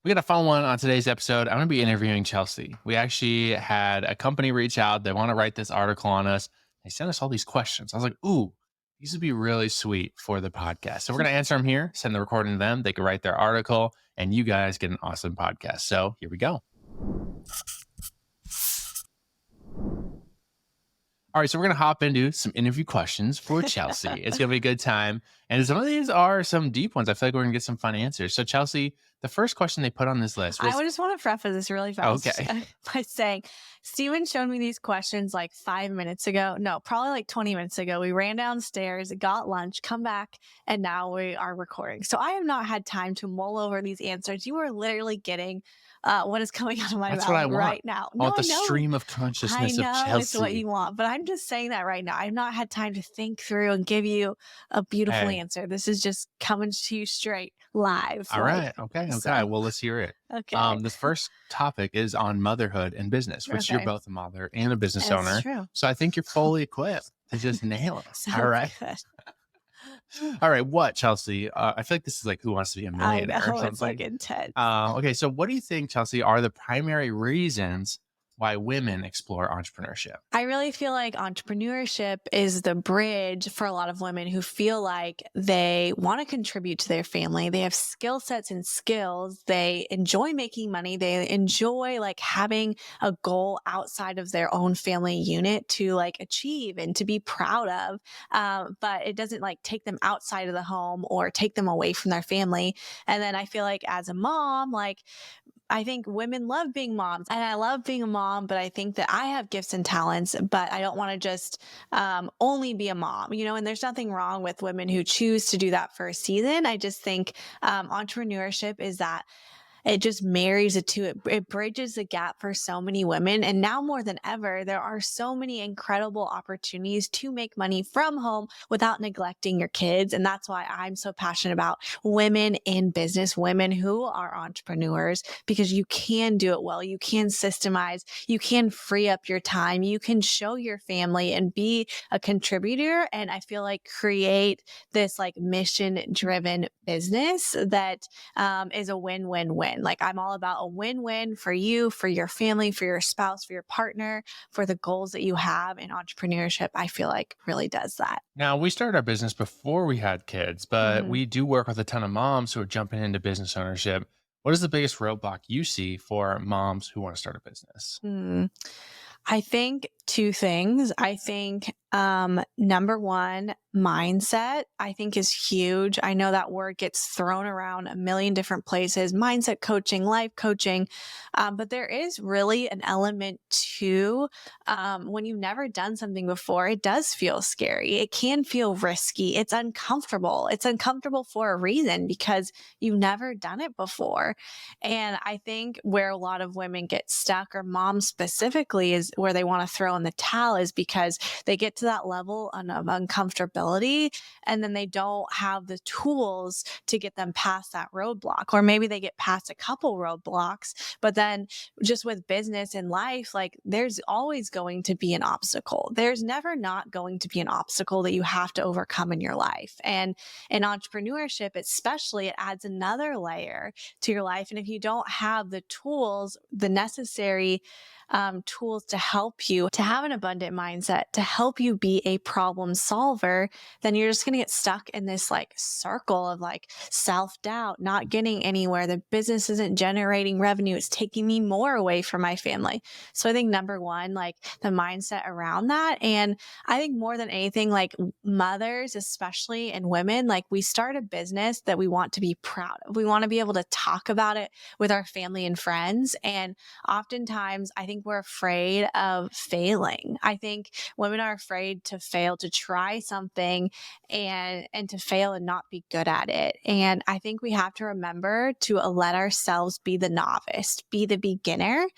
We got a fun one on today's episode. I'm going to be interviewing Chelsey. We actually had a company reach out. They want to write this article on us. They sent us all these questions. I was like, ooh, these would be really sweet for the podcast. So we're going to answer them here, send the recording to them. They can write their article, and you guys get an awesome podcast. So here we go. All right, so we're going to hop into some interview questions for Chelsey. It's going to be a good time. And some of these are some deep ones. I feel like we're going to get some fun answers. So, Chelsey, the first question they put on this list I was, just want to preface this really fast okay. by saying Steven showed me these questions like 5 minutes ago. No, probably like 20 minutes ago. We ran downstairs, got lunch, come back, and now we are recording. So I have not had time to mull over these answers. You are literally getting what is coming out of my That's what I mouth want. right now. I want the I know. stream of I consciousness of know it's what Chelsey. you want, but I'm just saying that right now. I've not had time to think through and give you a beautiful Hey. answer. This is just coming to you straight live. All right. Okay. so- Well, let's hear it. Okay. This first topic is on motherhood and business, which you're Okay. both a mother and a business That's owner. true. So I think you're fully equipped to just nail it. Sounds All right. good. All right. What, Chelsey? I feel like this is like Who Wants to Be a I Millionaire or know, something. it's like intense. Okay. So what do you think, Chelsey, are the primary reasons why women explore entrepreneurship? I really feel like entrepreneurship is the bridge for a lot of women who feel like they want to contribute to their family. They have skill sets and skills. They enjoy making money. They enjoy like having a goal outside of their own family unit to like achieve and to be proud of. But it doesn't like take them outside of the home or take them away from their family. And then I feel like as a mom, like I think women love being moms and I love being a mom, but I think that I have gifts and talents, but I don't want to just only be a mom, and there's nothing wrong with women who choose to do that for a season. I just think entrepreneurship is that it just marries it to it. It bridges the gap for so many women. And now more than ever, there are so many incredible opportunities to make money from home without neglecting your kids. And that's why I'm so passionate about women in business, women who are entrepreneurs, because you can do it well. You can systemize, you can free up your time, you can show your family and be a contributor. And I feel like create this like mission driven business that is a win-win-win. Like I'm all about a win-win for you, for your family, for your spouse, for your partner, for the goals that you have. In entrepreneurship, I feel like really does that. Now, we started our business before we had kids, but we do work with a ton of moms who are jumping into business ownership. What is the biggest roadblock you see for moms who want to start a business? I think two things. I think number one, mindset, I think is huge. I know that word gets thrown around a million different places, mindset coaching, life coaching. But there is really an element to when you've never done something before, it does feel scary. It can feel risky. It's uncomfortable. It's uncomfortable for a reason because you've never done it before. And I think where a lot of women get stuck, or moms specifically, is where they want to throw in the towel, is because they get to that level of uncomfortability and then they don't have the tools to get them past that roadblock. Or maybe they get past a couple roadblocks, but then just with business and life, like there's always going to be an obstacle. There's never not going to be an obstacle that you have to overcome in your life. And in entrepreneurship, especially, it adds another layer to your life. And if you don't have the tools, the necessary tools to help you to have an abundant mindset, to help you be a problem solver, then you're just going to get stuck in this like circle of like self-doubt, not getting anywhere. The business isn't generating revenue. It's taking me more away from my family. So I think number one, like the mindset around that. And I think more than anything, like mothers, especially, and women, like we start a business that we want to be proud of. We want to be able to talk about it with our family and friends. And oftentimes I think we're afraid of failing. I think women are afraid to fail, to try something and to fail and not be good at it. And I think we have to remember to let ourselves be the novice, be the beginner,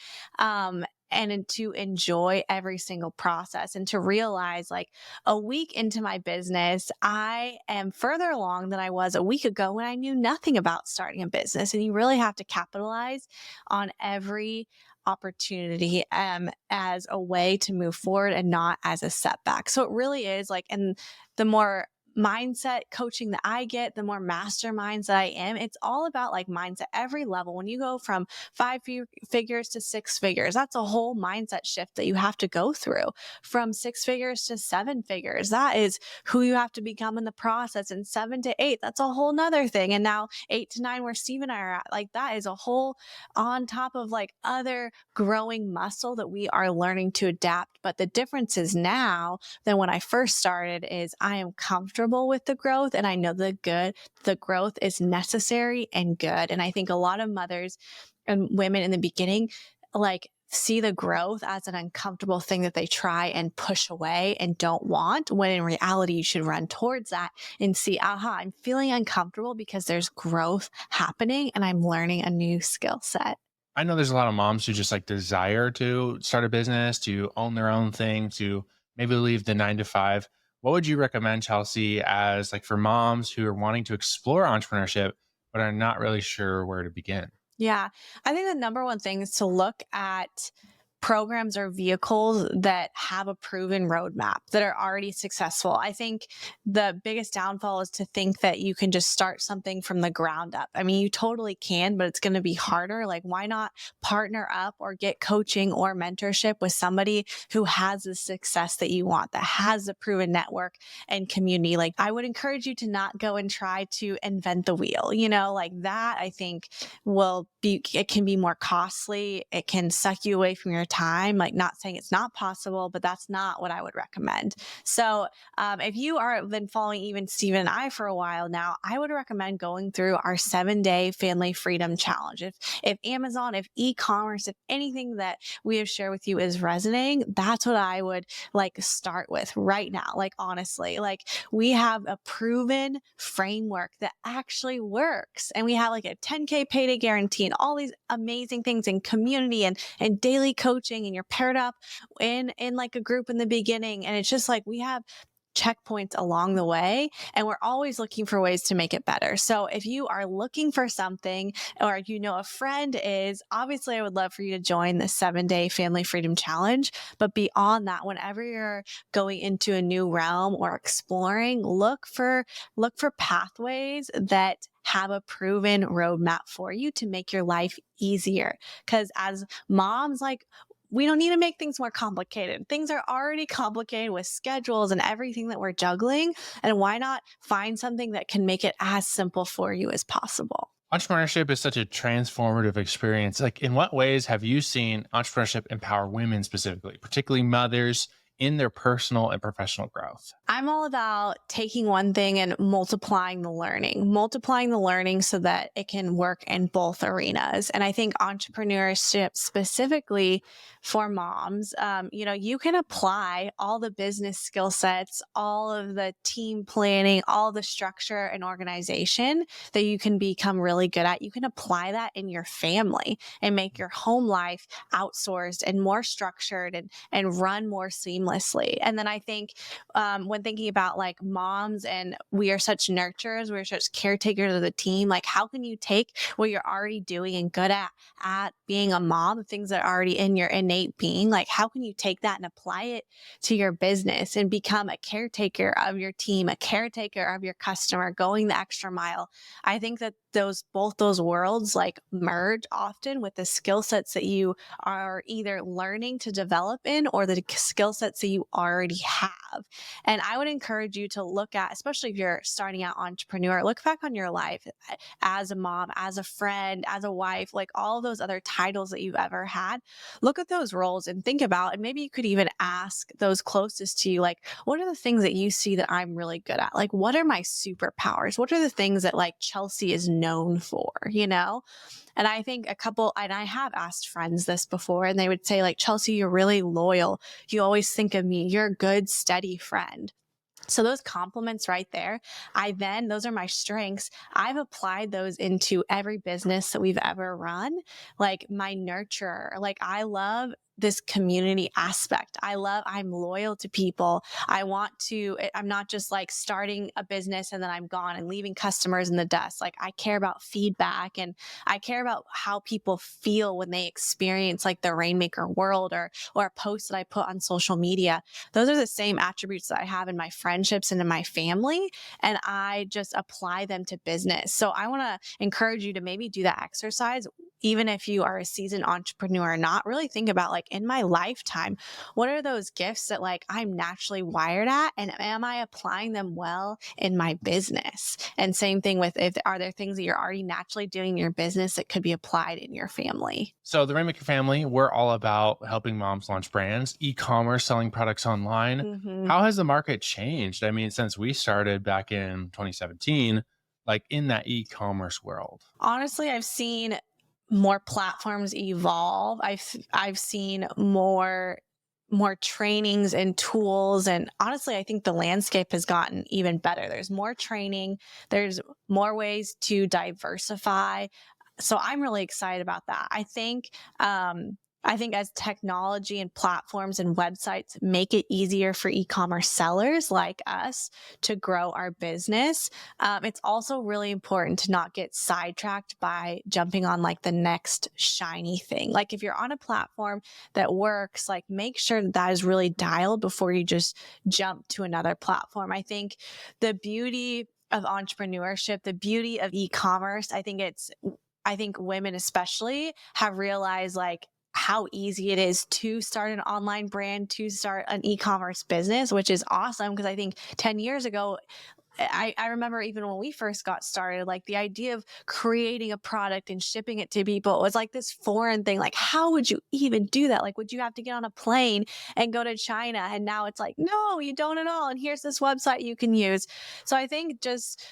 and to enjoy every single process and to realize like a week into my business, I am further along than I was a week ago when I knew nothing about starting a business. And you really have to capitalize on every opportunity as a way to move forward and not as a setback. So it really is like, and the more mindset coaching that I get, the more masterminds that I am. It's all about like mindset, every level. When you go from figures to six figures, that's a whole mindset shift that you have to go through. From six figures to seven figures, that is who you have to become in the process. And seven to eight, that's a whole nother thing. And now eight to nine, where Steve and I are at, like that is a whole on top of like other growing muscle that we are learning to adapt. But the difference is now than when I first started is I am comfortable with the growth, and I know the growth is necessary and good. And I think a lot of mothers and women in the beginning like see the growth as an uncomfortable thing that they try and push away and don't want, when in reality you should run towards that and see, aha, I'm feeling uncomfortable because there's growth happening and I'm learning a new skill set. I know there's a lot of moms who just like desire to start a business, to own their own thing, to maybe leave the 9 to 5. What would you recommend, Chelsey, as like for moms who are wanting to explore entrepreneurship but are not really sure where to begin? Yeah. I think the number one thing is to look at programs or vehicles that have a proven roadmap that are already successful. I think the biggest downfall is to think that you can just start something from the ground up. I mean, you totally can, but it's going to be harder. Like, why not partner up or get coaching or mentorship with somebody who has the success that you want, that has a proven network and community? Like, I would encourage you to not go and try to invent the wheel, like that. I think it can be more costly. It can suck you away from your time. Like, not saying it's not possible, but that's not what I would recommend. So if you are been following even Steven and I for a while now, I would recommend going through our 7-day family freedom challenge. If Amazon, if e-commerce, if anything that we have shared with you is resonating, that's what I would like start with right now. Like, honestly, like we have a proven framework that actually works, and we have like a 10K payday guarantee and all these amazing things in community and daily coaching, and you're paired up in like a group in the beginning, and it's just like we have checkpoints along the way, and we're always looking for ways to make it better. So if you are looking for something, or a friend is, obviously I would love for you to join the 7-day family freedom challenge. But beyond that, whenever you're going into a new realm or exploring, look for pathways that have a proven roadmap for you to make your life easier. Because as moms, like, we don't need to make things more complicated. Things are already complicated with schedules and everything that we're juggling. And why not find something that can make it as simple for you as possible? Entrepreneurship is such a transformative experience. Like, in what ways have you seen entrepreneurship empower women specifically, particularly mothers, in their personal and professional growth? I'm all about taking one thing and multiplying the learning so that it can work in both arenas. And I think entrepreneurship specifically for moms, you can apply all the business skill sets, all of the team planning, all the structure and organization that you can become really good at. You can apply that in your family and make your home life outsourced and more structured and run more seamlessly. And then I think when thinking about like moms, and we are such nurturers, we're such caretakers of the team, like how can you take what you're already doing and good at being a mom, the things that are already in your innate being, like how can you take that and apply it to your business and become a caretaker of your team, a caretaker of your customer, going the extra mile? I think that both those worlds like merge often with the skill sets that you are either learning to develop in, or the skill sets that you already have. And I would encourage you to look at, especially if you're starting out entrepreneur, look back on your life as a mom, as a friend, as a wife, like all those other titles that you've ever had. Look at those roles and think about, and maybe you could even ask those closest to you, like, what are the things that you see that I'm really good at? Like, what are my superpowers? What are the things that like Chelsey is known for, And I think and I have asked friends this before, and they would say like, Chelsey, you're really loyal. You always think of me. You're a good, steady friend. So those compliments right there, those are my strengths. I've applied those into every business that we've ever run. Like my nurturer, like I love this community aspect. I'm loyal to people. I'm not just like starting a business and then I'm gone and leaving customers in the dust. Like I care about feedback, and I care about how people feel when they experience like the Rainmaker world, or a post that I put on social media. Those are the same attributes that I have in my friendships and in my family, and I just apply them to business. So I want to encourage you to maybe do that exercise. Even if you are a seasoned entrepreneur or not, really think about like in my lifetime, what are those gifts that like I'm naturally wired at, and am I applying them well in my business? And same thing with, if are there things that you're already naturally doing in your business that could be applied in your family? So the Rainmaker family, we're all about helping moms launch brands, e-commerce, selling products online. Hmm. How has the market changed? I mean, since we started back in 2017, like in that e-commerce world. Honestly, I've seen more platforms evolve. I've seen more trainings and tools, and honestly, I think the landscape has gotten even better. There's more training, there's more ways to diversify. So I'm really excited about that. I think as technology and platforms and websites make it easier for e-commerce sellers like us to grow our business, it's also really important to not get sidetracked by jumping on like the next shiny thing. Like if you're on a platform that works, like make sure that is really dialed before you just jump to another platform. I think the beauty of entrepreneurship, the beauty of e-commerce, I think women especially have realized like how easy it is to start an online brand, to start an e-commerce business, which is awesome. Because I think 10 years ago, I remember even when we first got started, like the idea of creating a product and shipping it to people was like this foreign thing. Like, how would you even do that? Like, would you have to get on a plane and go to China? And now it's like, no, you don't at all. And here's this website you can use. So I think just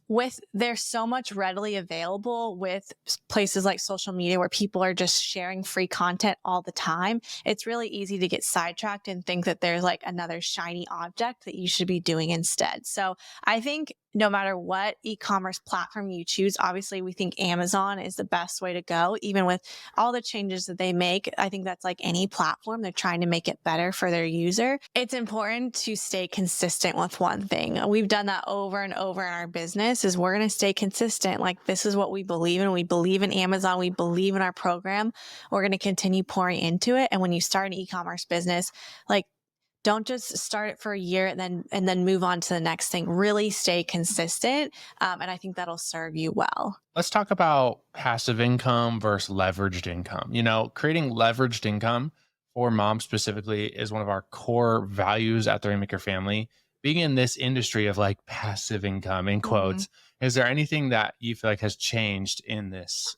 with there's so much readily available with places like social media where people are just sharing free content all the time, it's really easy to get sidetracked and think that there's like another shiny object that you should be doing instead. So I think no matter what e-commerce platform you choose, obviously we think Amazon is the best way to go. Even with all the changes that they make, I think that's like any platform, they're trying to make it better for their user. It's important to stay consistent with one thing. We've done that over and over in our business, is we're going to stay consistent. Like this is what we believe in. We believe in Amazon. We believe in our program. We're going to continue pouring into it. And when you start an e-commerce business, like don't just start it for a year and then move on to the next thing. Really stay consistent. And I think that'll serve you well. Let's talk about passive income versus leveraged income. You know, creating leveraged income for moms specifically is one of our core values at the Rainmaker family. Being in this industry of like passive income in Mhm. quotes, is there anything that you feel like has changed in this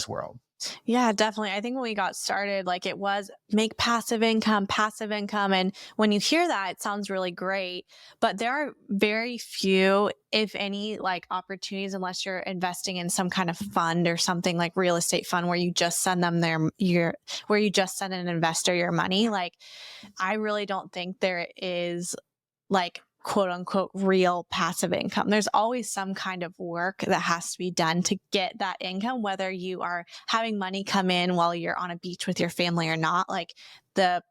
world? Yeah, definitely. I think when we got started, like it was make passive income, passive income. And when you hear that, it sounds really great. But there are very few, if any, like opportunities, unless you're investing in some kind of fund or something like real estate fund where you just send them where you just send an investor your money. Like, I really don't think there is like quote unquote real passive income. There's always some kind of work that has to be done to get that income, whether you are having money come in while you're on a beach with your family or not. Like the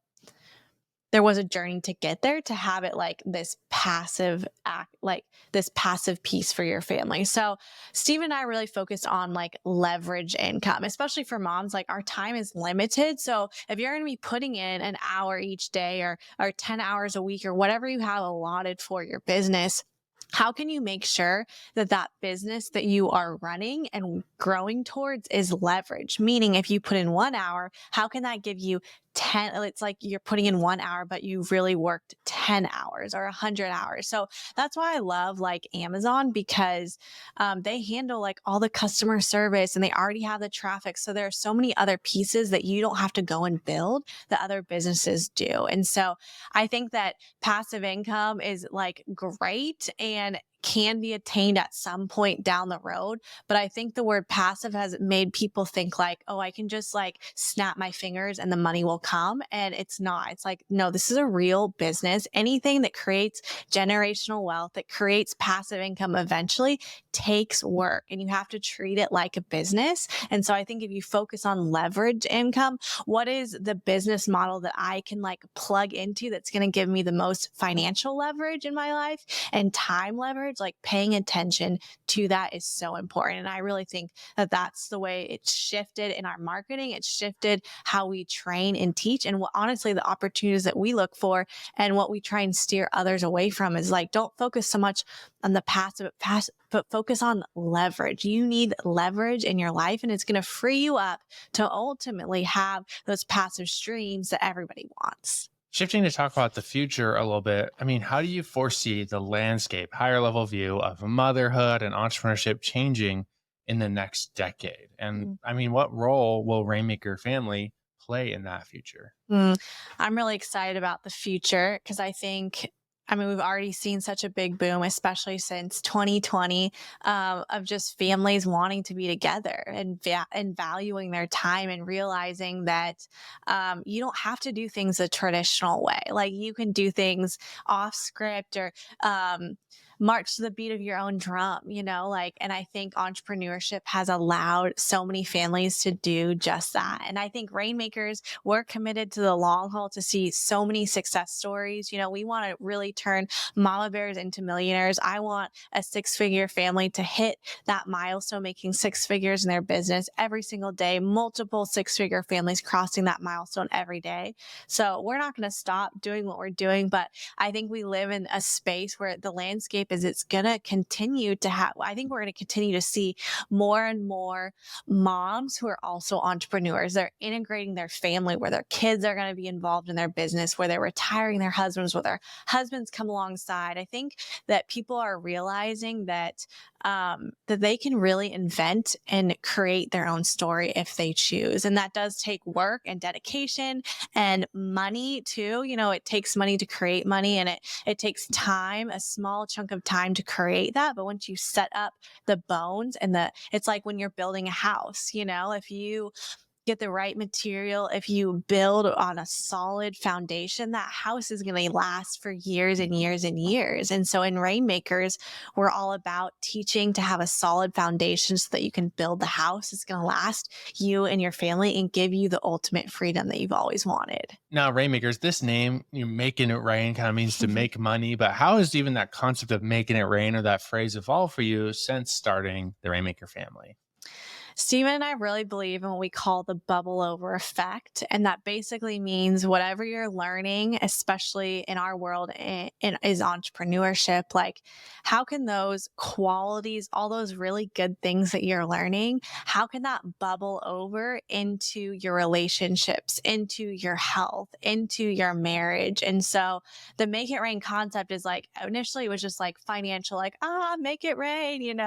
there was a journey to get there to have it like this passive act, like this passive piece for your family. So Steve and I really focused on like leverage income, especially for moms. Like our time is limited. So if you're going to be putting in an hour each day or 10 hours a week or whatever you have allotted for your business, how can you make sure that that business that you are running and growing towards is leverage? Meaning if you put in 1 hour, how can that give you 10? It's like you're putting in 1 hour, but you've really worked 10 hours or 100 hours. So that's why I love like Amazon, because they handle like all the customer service and they already have the traffic. So there are so many other pieces that you don't have to go and build that other businesses do. And so I think that passive income is like great and can be attained at some point down the road. But I think the word passive has made people think like, oh, I can just like snap my fingers and the money will come. And it's not. It's like, no, this is a real business. Anything that creates generational wealth, that creates passive income eventually takes work and you have to treat it like a business. And so I think if you focus on leverage income, what is the business model that I can like plug into that's going to give me the most financial leverage in my life and time leverage? Like paying attention to that is so important. And I really think that that's the way it's shifted in our marketing. It's shifted how we train and teach. And what, honestly, the opportunities that we look for and what we try and steer others away from is like, don't focus so much on the passive, but focus on leverage. You need leverage in your life, and it's going to free you up to ultimately have those passive streams that everybody wants. Shifting to talk about the future a little bit, I mean, how do you foresee the landscape, higher level view of motherhood and entrepreneurship changing in the next decade? And I mean, what role will Rainmaker family play in that future? I'm really excited about the future because I mean, we've already seen such a big boom, especially since 2020, of just families wanting to be together and valuing their time and realizing that you don't have to do things the traditional way. Like you can do things off script or march to the beat of your own drum, like, and I think entrepreneurship has allowed so many families to do just that. And I think Rainmakers, we're committed to the long haul to see so many success stories. We want to really turn mama bears into millionaires. I want a 6-figure family to hit that milestone, making 6 figures in their business every single day, multiple 6-figure families crossing that milestone every day. So we're not going to stop doing what we're doing, but I think we live in a space where the landscape is it's going to continue to have, I think we're going to continue to see more and more moms who are also entrepreneurs. They're integrating their family where their kids are going to be involved in their business, where they're retiring their husbands, where their husbands come alongside. I think that people are realizing that they can really invent and create their own story if they choose. And that does take work and dedication and money too. It takes money to create money, and it takes time, a small chunk of time to create that. But once you set up the bones and it's like when you're building a house, if you get the right material, if you build on a solid foundation, that house is going to last for years and years and years. And so in Rainmakers, we're all about teaching to have a solid foundation so that you can build the house. It's going to last you and your family and give you the ultimate freedom that you've always wanted. Now, Rainmakers, this name, making it rain kind of means to make money, but how has even that concept of making it rain or that phrase evolved for you since starting the Rainmaker family? Steven and I really believe in what we call the bubble over effect. And that basically means whatever you're learning, especially in our world, is entrepreneurship. Like, how can those qualities, all those really good things that you're learning, how can that bubble over into your relationships, into your health, into your marriage? And so the make it rain concept is like, initially it was just like financial, like, make it rain.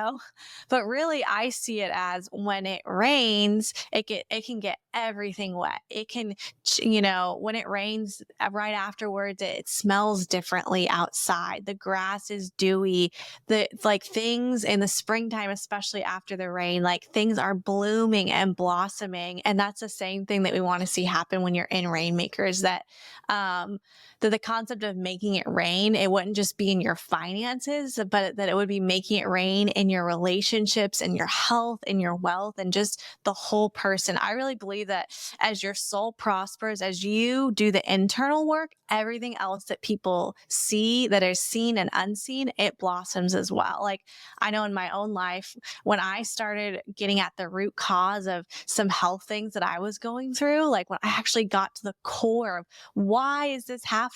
But really, I see it as when it rains, it can get everything wet. It can, when it rains right afterwards, it smells differently outside. The grass is dewy. The like things in the springtime, especially after the rain, like things are blooming and blossoming. And that's the same thing that we want to see happen when you're in Rainmakers. That the concept of making it rain, it wouldn't just be in your finances, but that it would be making it rain in your relationships and your health and your wealth and just the whole person. I really believe that as your soul prospers, as you do the internal work, everything else that people see, that is seen and unseen, it blossoms as well. Like I know in my own life, when I started getting at the root cause of some health things that I was going through, like when I actually got to the core of why is this happening,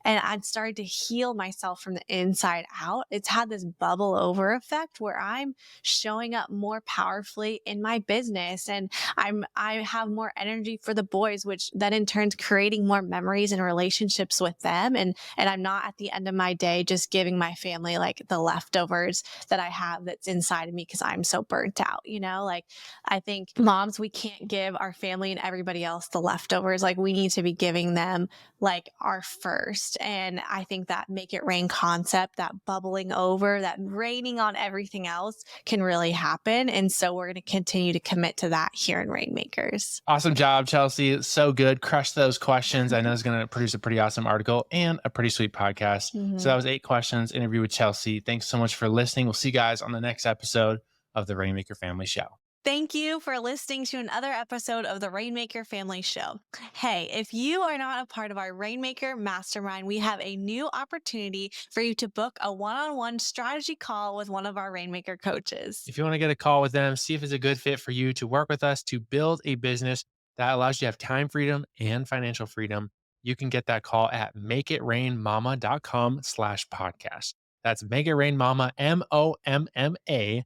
and I'd started to heal myself from the inside out, it's had this bubble over effect where I'm showing up more powerfully in my business, and I have more energy for the boys, which then in turn creating more memories and relationships with them, and I'm not at the end of my day just giving my family like the leftovers that I have that's inside of me because I'm so burnt out. Like I think moms, we can't give our family and everybody else the leftovers. Like we need to be giving them like our first. And I think that make it rain concept, that bubbling over, that raining on everything else can really happen. And so we're going to continue to commit to that here in Rainmakers. Awesome job, Chelsey. So good. Crush those questions. I know it's going to produce a pretty awesome article and a pretty sweet podcast. So that was 8 questions, interview with Chelsey. Thanks so much for listening. We'll see you guys on the next episode of the Rainmaker Family Show. Thank you for listening to another episode of the Rainmaker Family Show. Hey, if you are not a part of our Rainmaker Mastermind, we have a new opportunity for you to book a one-on-one strategy call with one of our Rainmaker coaches. If you want to get a call with them, see if it's a good fit for you to work with us to build a business that allows you to have time freedom and financial freedom, you can get that call at makeitrainmama.com/podcast. That's makeitrainmama, MOMMA.com/podcast.